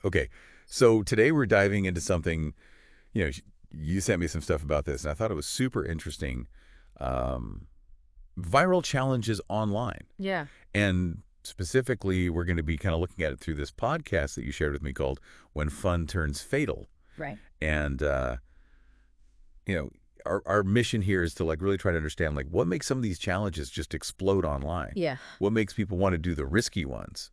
Okay. So today we're diving into something, you sent me some stuff about this, and I thought it was super interesting. Um, Viral challenges online. Yeah. And specifically, we're going to be kind of looking at it through this podcast that you shared with me called When Fun Turns Fatal. Right. And, you know, our mission here is to like really try to understand like what makes some of these challenges just explode online. Yeah. What makes people want to do the risky ones?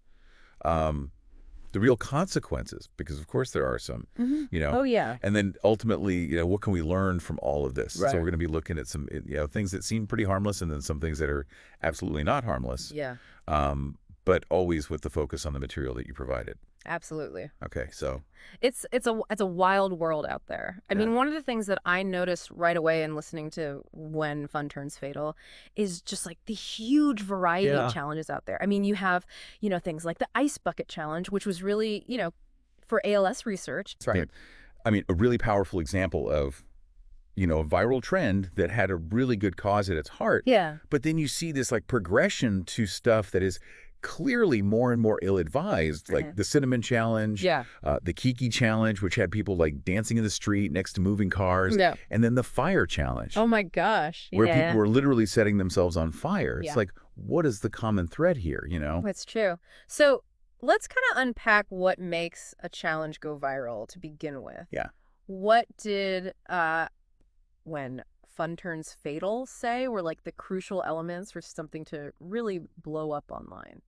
The real consequences, because of course there are some, Oh, yeah. and then ultimately, what can we learn from all of this? Right. So we're going to be looking at some, things that seem pretty harmless and then some things that are absolutely not harmless. Yeah. But always with the focus on the material that you provided. Absolutely. Okay, so It's a wild world out there. I mean, one of the things that I noticed right away in listening to When Fun Turns Fatal is just like the huge variety of challenges out there. I mean, you have, things like the ice bucket challenge, which was really, for ALS research. that's right. I mean, a really powerful example of, a viral trend that had a really good cause at its heart. Yeah. But then you see this like progression to stuff that is clearly more and more ill-advised, like the cinnamon challenge, the Kiki challenge, which had people like dancing in the street next to moving cars, and then the fire challenge. Oh my gosh. Where people were literally setting themselves on fire. It's like, what is the common thread here, That's true. So let's kind of unpack what makes a challenge go viral to begin with. Yeah. What did When Fun Turns Fatal say were like the crucial elements for something to really blow up online?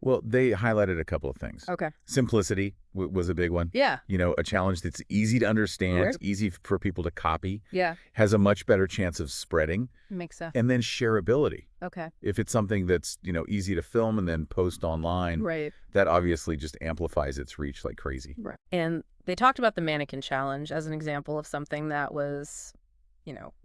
Well, they highlighted a couple of things. Okay. Simplicity was a big one. Yeah. A challenge that's easy to understand, Right. easy for people to copy, Yeah. has a much better chance of spreading. Makes sense. And then shareability. Okay. If it's something that's, easy to film and then post online, Right. that obviously just amplifies its reach like crazy. Right. And they talked about the mannequin challenge as an example of something that was,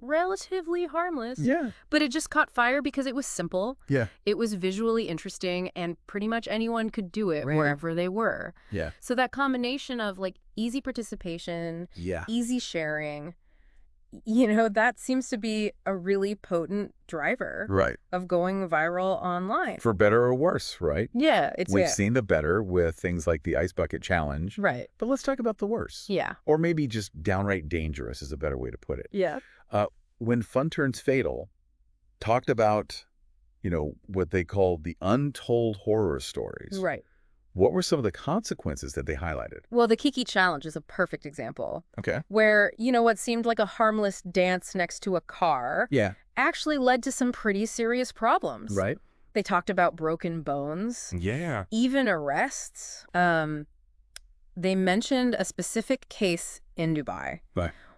relatively harmless. Yeah. But it just caught fire because it was simple. Yeah. It was visually interesting, and pretty much anyone could do it wherever they were. Yeah. So that combination of like easy participation, easy sharing, that seems to be a really potent driver of going viral online. For better or worse, right? Yeah. We've seen the better with things like the Ice Bucket Challenge. Right. But let's talk about the worse. Yeah. Or maybe just downright dangerous is a better way to put it. Yeah. When Fun Turns Fatal talked about, what they called the untold horror stories. Right. What were some of the consequences that they highlighted? Well, the Kiki challenge is a perfect example. Okay. Where, what seemed like a harmless dance next to a car actually led to some pretty serious problems. Right. They talked about broken bones. Yeah. Even arrests. They mentioned a specific case in Dubai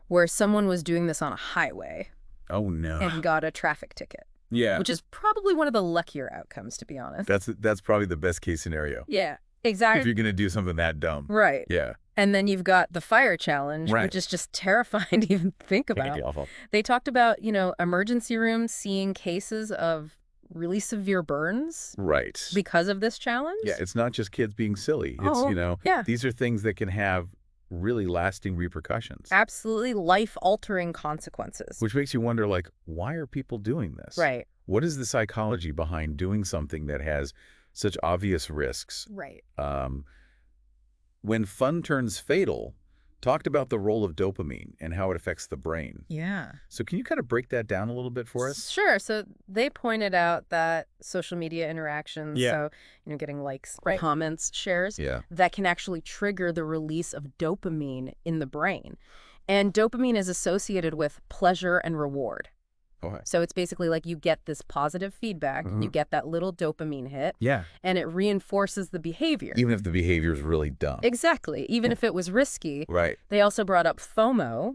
where someone was doing this on a highway. Oh, no. And got a traffic ticket. Yeah. Which is probably one of the luckier outcomes, to be honest. That's probably the best case scenario. Yeah, exactly. If you're going to do something that dumb. Right. Yeah. And then you've got the fire challenge, which is just terrifying to even think about. Awful. They They talked about, emergency rooms seeing cases of really severe burns. Right. Because of this challenge. Yeah, it's not just kids being silly. It's, these are things that can have really lasting repercussions. Absolutely life-altering consequences. Which makes you wonder, like, why are people doing this? Right. What is the psychology behind doing something that has such obvious risks? Right. When Fun Turns Fatal talked about the role of dopamine and how it affects the brain. Yeah. So can you kind of break that down a little bit for us? Sure. So they pointed out that social media interactions, so, getting likes, comments, shares, that can actually trigger the release of dopamine in the brain. And dopamine is associated with pleasure and reward. Okay. So it's basically like you get this positive feedback, you get that little dopamine hit, and it reinforces the behavior. Even if the behavior is really dumb. Exactly. Even if it was risky. Right. They also brought up FOMO,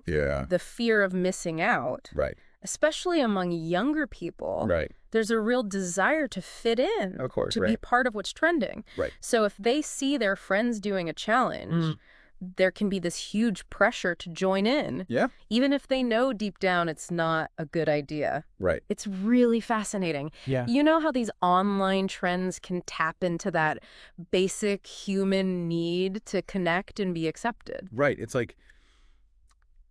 the fear of missing out. Right. Especially among younger people. Right. There's a real desire to fit in, of course, to be part of what's trending. Right. So if they see their friends doing a challenge, there can be this huge pressure to join in. Yeah. Even if they know deep down it's not a good idea. Right. It's really fascinating. Yeah. You know how these online trends can tap into that basic human need to connect and be accepted. Right. It's like,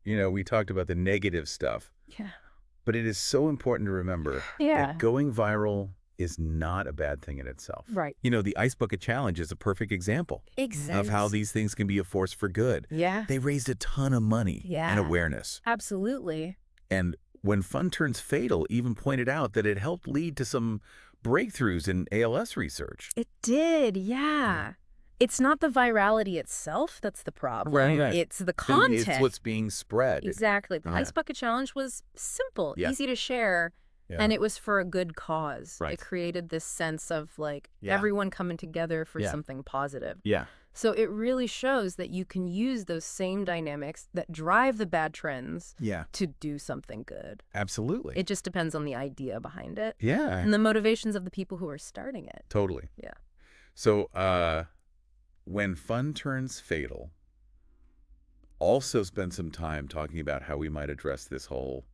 we talked about the negative stuff. Yeah. But it is so important to remember Yeah. that going viral is not a bad thing in itself. Right. You know, the Ice Bucket Challenge is a perfect example of how these things can be a force for good. Yeah. They raised a ton of money and awareness. Absolutely. And when Fun Turns Fatal even pointed out that it helped lead to some breakthroughs in ALS research. It did, yeah. It's not the virality itself that's the problem. Right. It's the content. It's what's being spread. Exactly. The Ice Bucket Challenge was simple, easy to share, and it was for a good cause. Right. It created this sense of, like, everyone coming together for something positive. Yeah. So it really shows that you can use those same dynamics that drive the bad trends to do something good. Absolutely. It just depends on the idea behind it. Yeah. And the motivations of the people who are starting it. Totally. Yeah. So, when Fun Turns Fatal, also spend some time talking about how we might address this whole,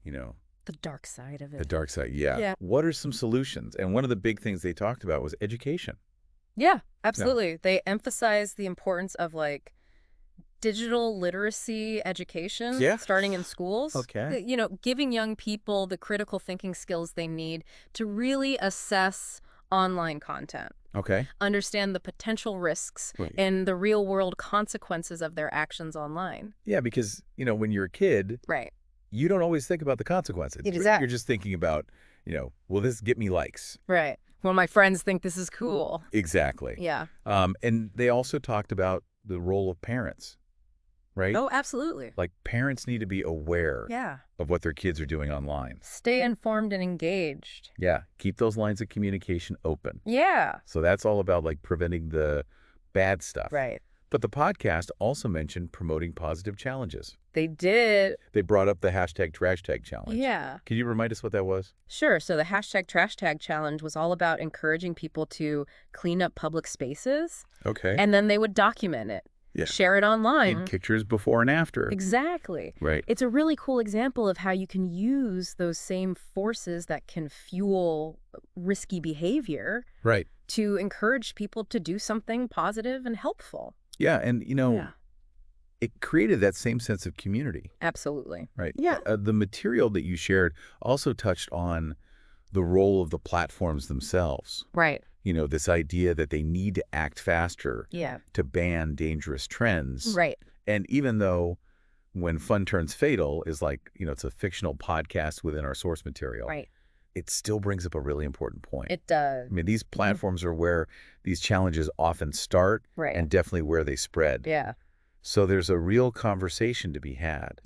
you know, the dark side of it. The dark side, yeah. What are some solutions? And one of the big things they talked about was education. Yeah, absolutely. They emphasize the importance of, like, digital literacy education starting in schools. Okay. You know, giving young people the critical thinking skills they need to really assess online content. Okay. Understand the potential risks and the real world consequences of their actions online. Yeah, because, you know, when you're a kid, you don't always think about the consequences. Exactly. You're just thinking about, you know, will this get me likes? Right. Well, my friends think this is cool. Exactly. Yeah. And they also talked about the role of parents, right? Oh, absolutely. Like, parents need to be aware of what their kids are doing online. Stay informed and engaged. Yeah. Keep those lines of communication open. Yeah. So that's all about, like, preventing the bad stuff. Right. But the podcast also mentioned promoting positive challenges. They did. They brought up the hashtag trash tag challenge. Yeah. Can you remind us what that was? Sure. So the hashtag trash tag challenge was all about encouraging people to clean up public spaces. Okay. And then they would document it. Yeah. Share it online. In pictures before and after. Exactly. Right. It's a really cool example of how you can use those same forces that can fuel risky behavior to encourage people to do something positive and helpful. Yeah. And, you know, it created that same sense of community. Absolutely. Right. Yeah. The material that you shared also touched on the role of the platforms themselves. Right. You know, this idea that they need to act faster to ban dangerous trends. Right. And even though when Fun Turns Fatal is like, you know, it's a fictional podcast within our source material. Right. It still brings up a really important point. It does. I mean, these platforms are where these challenges often start and definitely where they spread. Yeah. So there's a real conversation to be had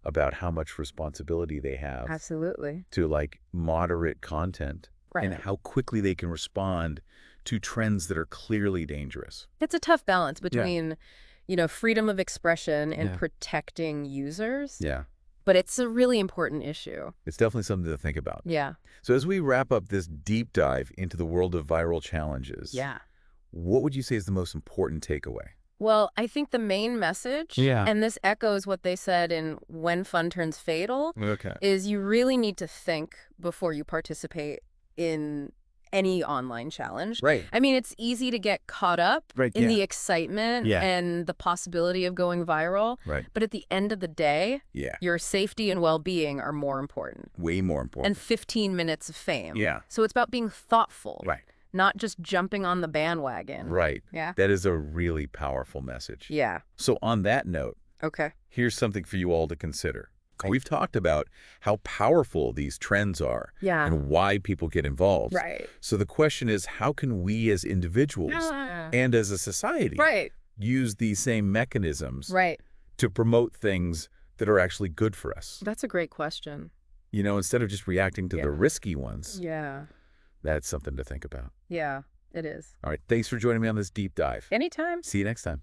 about how much responsibility they have. Absolutely. To, like, moderate content and how quickly they can respond to trends that are clearly dangerous. It's a tough balance between, you know, freedom of expression and protecting users. Yeah. But it's a really important issue. It's definitely something to think about. Yeah. So as we wrap up this deep dive into the world of viral challenges, what would you say is the most important takeaway? Well, I think the main message, and this echoes what they said in When Fun Turns Fatal, is you really need to think before you participate in any online challenge. Right. I mean, it's easy to get caught up in the excitement and the possibility of going viral. Right. But at the end of the day, your safety and well-being are more important. Way more important. And 15 minutes of fame. Yeah. So it's about being thoughtful. Right. Not just jumping on the bandwagon. Right. Yeah. That is a really powerful message. Yeah. So on that note, here's something for you all to consider. We've talked about how powerful these trends are and why people get involved. Right. So the question is, how can we as individuals and as a society use these same mechanisms to promote things that are actually good for us? That's a great question. You know, instead of just reacting to the risky ones. Yeah. That's something to think about. Yeah, it is. All right. Thanks for joining me on this deep dive. Anytime. See you next time.